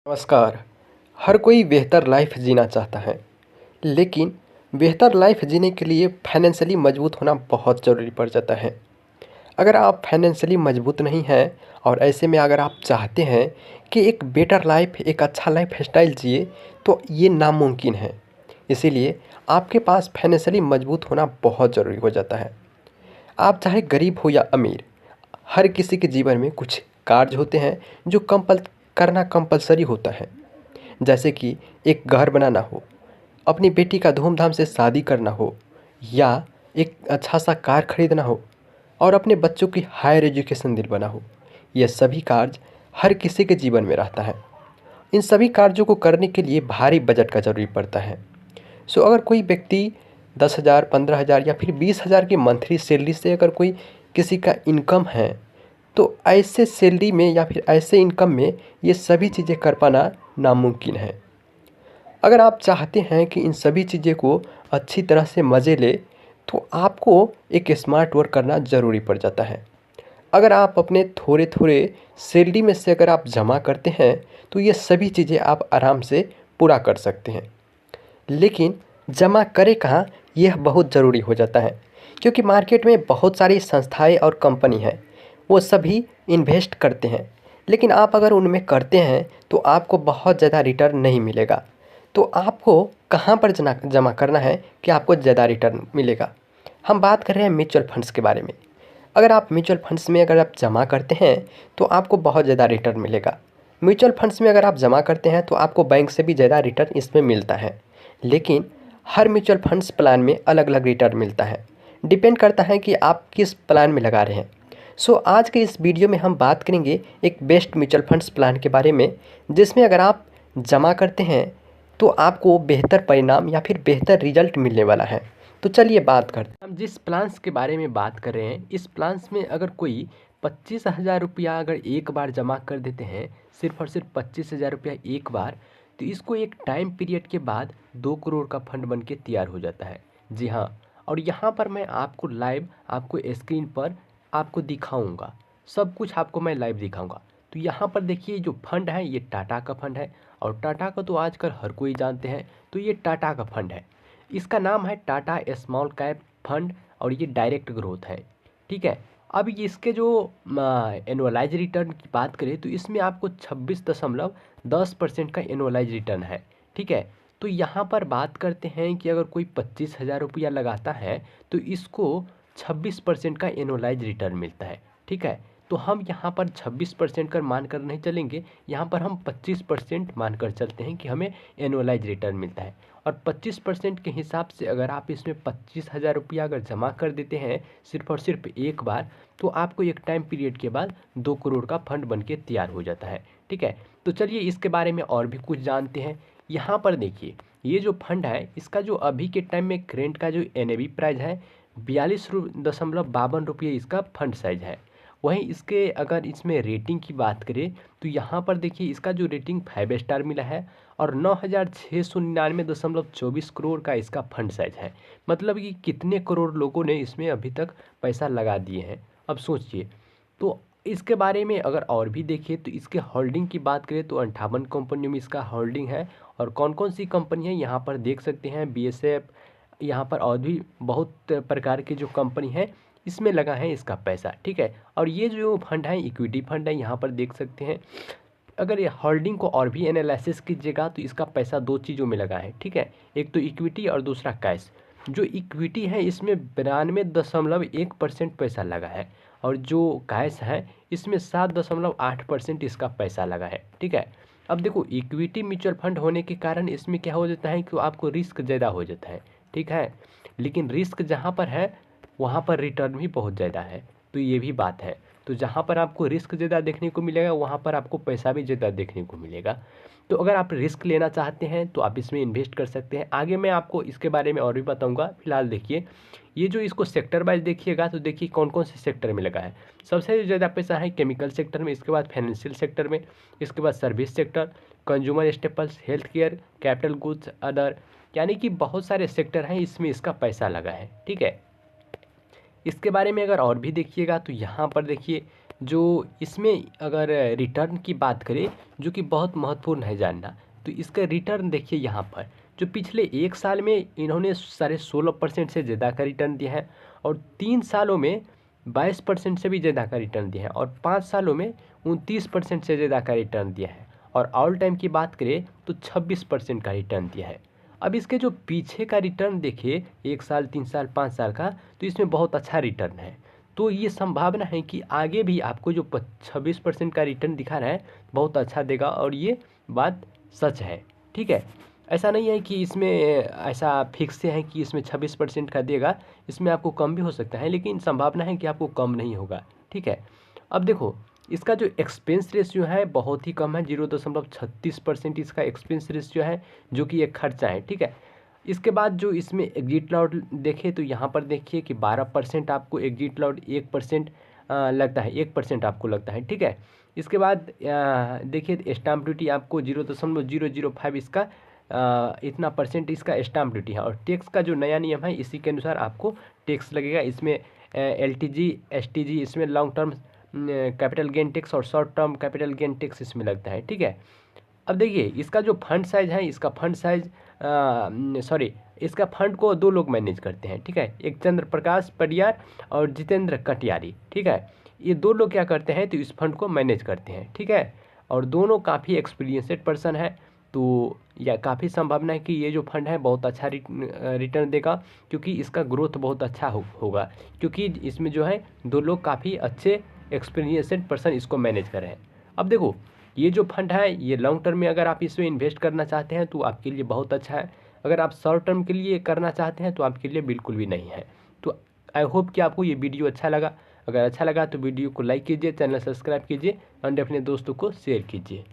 नमस्कार। हर कोई बेहतर लाइफ जीना चाहता है, लेकिन बेहतर लाइफ जीने के लिए फाइनेंशियली मजबूत होना बहुत ज़रूरी पड़ जाता है। अगर आप फाइनेंशियली मजबूत नहीं हैं और ऐसे में अगर आप चाहते हैं कि एक बेटर लाइफ, एक अच्छा लाइफ स्टाइल जिए, तो ये नामुमकिन है। इसीलिए आपके पास फाइनेंशियली मजबूत होना बहुत ज़रूरी हो जाता है। आप चाहे गरीब हो या अमीर, हर किसी के जीवन में कुछ कार्य होते हैं जो करना कंपलसरी होता है। जैसे कि एक घर बनाना हो, अपनी बेटी का धूमधाम से शादी करना हो, या एक अच्छा सा कार खरीदना हो और अपने बच्चों की हायर एजुकेशन दिलवाना हो। यह सभी कार्य हर किसी के जीवन में रहता है। इन सभी कार्यों को करने के लिए भारी बजट का ज़रूरी पड़ता है। अगर कोई व्यक्ति 10,000, 15,000 या फिर 20,000 की मंथली सैलरी से अगर कोई किसी का इनकम है, तो ऐसे सैलरी में या फिर ऐसे इनकम में ये सभी चीज़ें कर पाना नामुमकिन है। अगर आप चाहते हैं कि इन सभी चीज़ें को अच्छी तरह से मज़े ले, तो आपको एक स्मार्ट वर्क करना ज़रूरी पड़ जाता है। अगर आप अपने थोड़े-थोड़े सैलरी में से अगर आप जमा करते हैं, तो ये सभी चीज़ें आप आराम से पूरा कर सकते हैं। लेकिन जमा करें कहाँ, यह बहुत ज़रूरी हो जाता है, क्योंकि मार्केट में बहुत सारी संस्थाएँ और कंपनी हैं, वो सभी इन्वेस्ट करते हैं। लेकिन आप अगर उनमें करते हैं, तो आपको बहुत ज़्यादा रिटर्न नहीं मिलेगा। तो आपको कहाँ पर जमा करना है कि आपको ज़्यादा रिटर्न मिलेगा? हम बात कर रहे हैं म्यूचुअल फंड्स के बारे में। अगर आप म्यूचुअल फंड्स में अगर आप जमा करते हैं, तो आपको बहुत ज़्यादा रिटर्न मिलेगा। म्यूचुअल फंड्स में अगर आप जमा करते हैं, तो आपको बैंक से भी ज़्यादा रिटर्न इसमें मिलता है। लेकिन हर म्यूचुअल फंड्स प्लान में अलग-अलग रिटर्न मिलता है। डिपेंड करता है कि आप किस प्लान में लगा रहे हैं। आज के इस वीडियो में हम बात करेंगे एक बेस्ट म्यूचुअल फंड्स प्लान के बारे में, जिसमें अगर आप जमा करते हैं, तो आपको बेहतर परिणाम या फिर बेहतर रिजल्ट मिलने वाला है। तो चलिए बात करते हैं। हम जिस प्लान्स के बारे में बात कर रहे हैं, इस प्लान्स में अगर कोई 25,000 रुपया अगर एक बार जमा कर देते हैं, सिर्फ और सिर्फ 25,000 रुपया एक बार, तो इसको एक टाइम पीरियड के बाद 2 करोड़ का फंड बन के तैयार हो जाता है। जी हाँ, और यहाँ पर मैं आपको लाइव आपको स्क्रीन पर आपको दिखाऊंगा, सब कुछ आपको मैं लाइव दिखाऊंगा। तो यहाँ पर देखिए, जो फंड है ये टाटा का फंड है, और टाटा का तो आजकल हर कोई जानते हैं। तो ये टाटा का फंड है, इसका नाम है टाटा स्मॉल कैप फंड, और ये डायरेक्ट ग्रोथ है। ठीक है। अब ये इसके जो एनुअलाइज रिटर्न की बात करें, तो इसमें आपको 26.10% का एनुअलाइज रिटर्न है। ठीक है। तो यहाँ पर बात करते हैं कि अगर कोई 25,000 रुपया लगाता है, तो इसको 26% का एनुअलाइज रिटर्न मिलता है। ठीक है। तो हम यहाँ पर 26% कर मान कर नहीं चलेंगे, यहाँ पर हम 25% मान कर चलते हैं कि हमें एनुअलाइज रिटर्न मिलता है। और 25% के हिसाब से अगर आप इसमें 25,000 रुपया अगर जमा कर देते हैं सिर्फ और सिर्फ एक बार, तो आपको एक टाइम पीरियड के बाद 2 करोड़ का फंड बन के तैयार हो जाता है। ठीक है। तो चलिए इसके बारे में और भी कुछ जानते हैं। यहाँ पर देखिए, ये जो फंड है, इसका जो अभी के टाइम में करेंट का जो NAV प्राइस है, 42.52 रुपये इसका फंड साइज है। वहीं इसके अगर इसमें रेटिंग की बात करें, तो यहाँ पर देखिए इसका जो रेटिंग 5 स्टार मिला है, और 9,699.24 करोड़ का इसका फंड साइज है। मतलब कि कितने करोड़ लोगों ने इसमें अभी तक पैसा लगा दिए हैं, अब सोचिए। तो इसके बारे में अगर और भी देखिए, तो इसके होल्डिंग की बात करें तो 58 कंपनियों में इसका होल्डिंग है। और कौन कौन सी कंपनी है यहाँ पर देख सकते हैं, BSF, यहाँ पर और भी बहुत प्रकार की जो कंपनी है, इसमें लगा है इसका पैसा। ठीक है। और ये जो फंड है इक्विटी फंड है, यहाँ पर देख सकते हैं। अगर ये होल्डिंग को और भी एनालिसिस कीजिएगा, तो इसका पैसा 2 चीज़ों में लगा है। ठीक है। एक तो इक्विटी और दूसरा कैश। जो इक्विटी है इसमें 92.1% पैसा लगा है, और जो कैश है इसमें 7.8% इसका पैसा लगा है। ठीक है। अब देखो, इक्विटी म्यूचुअल फंड होने के कारण इसमें क्या हो जाता है कि आपको रिस्क ज़्यादा हो जाता है। ठीक है। लेकिन रिस्क जहाँ पर है, वहाँ पर रिटर्न भी बहुत ज़्यादा है। तो ये भी बात है। तो जहाँ पर आपको रिस्क ज़्यादा देखने को मिलेगा, वहाँ पर आपको पैसा भी ज़्यादा देखने को मिलेगा। तो अगर आप रिस्क लेना चाहते हैं, तो आप इसमें इन्वेस्ट कर सकते हैं। आगे मैं आपको इसके बारे में और भी बताऊँगा। फिलहाल देखिए, ये जो इसको सेक्टर वाइज देखिएगा, तो देखिए कौन कौन से सेक्टर में लगा है। सबसे ज़्यादा पैसा है केमिकल सेक्टर में, इसके बाद फाइनेंशियल सेक्टर में, इसके बाद service sector, consumer staples, health care, capital goods, other, यानी कि बहुत सारे सेक्टर हैं, इसमें इसका पैसा लगा है। ठीक है। इसके बारे में अगर और भी देखिएगा, तो यहाँ पर देखिए जो इसमें अगर रिटर्न की बात करें, जो कि बहुत महत्वपूर्ण है जानना, तो इसका रिटर्न देखिए यहाँ पर, जो पिछले 1 साल में इन्होंने साढ़े 16% से ज़्यादा का रिटर्न दिया है, और 3 सालों में 22% से भी ज़्यादा का रिटर्न दिया है, और 5 सालों में 29% से ज़्यादा का रिटर्न दिया है, और ऑल टाइम की बात करें तो 26% का रिटर्न दिया है। अब इसके जो पीछे का रिटर्न देखिए, 1 साल, 3 साल, 5 साल का, तो इसमें बहुत अच्छा रिटर्न है। तो ये संभावना है कि आगे भी आपको जो 26% का रिटर्न दिखा रहा है बहुत अच्छा देगा, और ये बात सच है। ठीक है, ऐसा नहीं है कि इसमें ऐसा फिक्स है कि इसमें 26% का देगा, इसमें आपको कम भी हो सकता है, लेकिन संभावना है कि आपको कम नहीं होगा। ठीक है, अब देखो इसका जो एक्सपेंस रेशियो है बहुत ही कम है, 0.36% इसका एक्सपेंस रेशियो है, जो कि एक खर्चा है। ठीक है, इसके बाद जो इसमें एग्जिट लॉट देखें तो यहाँ पर देखिए कि 12% आपको एग्जिट लॉट, 1% लगता है, 1% आपको लगता है। ठीक है, इसके बाद देखिए स्टाम्प ड्यूटी आपको 0.005 इसका इतना परसेंट इसका स्टाम्प ड्यूटी है, और टैक्स का जो नया नियम है इसी के अनुसार आपको टैक्स लगेगा। इसमें LTG STG, इसमें long term capital gain tax और short term capital gain tax इसमें लगता है। ठीक है, अब देखिए इसका जो फंड साइज है, इसका फंड साइज सॉरी, इसका फंड को 2 लोग मैनेज करते हैं। ठीक है, एक चंद्र प्रकाश पडियार और जितेंद्र कटियारी। ठीक है, ये 2 लोग क्या करते हैं तो इस फंड को मैनेज करते हैं। ठीक है, और दोनों काफ़ी एक्सपीरियंसड पर्सन है, तो या काफ़ी संभावना है कि ये जो फंड है बहुत अच्छा रिटर्न देगा, क्योंकि इसका ग्रोथ बहुत अच्छा होगा, क्योंकि इसमें जो है 2 लोग काफ़ी अच्छे एक्सपीरियंसड पर्सन इसको मैनेज कर रहे हैं। अब देखो ये जो फंड है ये लॉन्ग टर्म में अगर आप इसमें इन्वेस्ट करना चाहते हैं तो आपके लिए बहुत अच्छा है, अगर आप शॉर्ट टर्म के लिए करना चाहते हैं तो आपके लिए बिल्कुल भी नहीं है। तो आई होप कि आपको ये वीडियो अच्छा लगा। अगर अच्छा लगा तो वीडियो को लाइक कीजिए, चैनल सब्सक्राइब कीजिए, और अपने दोस्तों को शेयर कीजिए।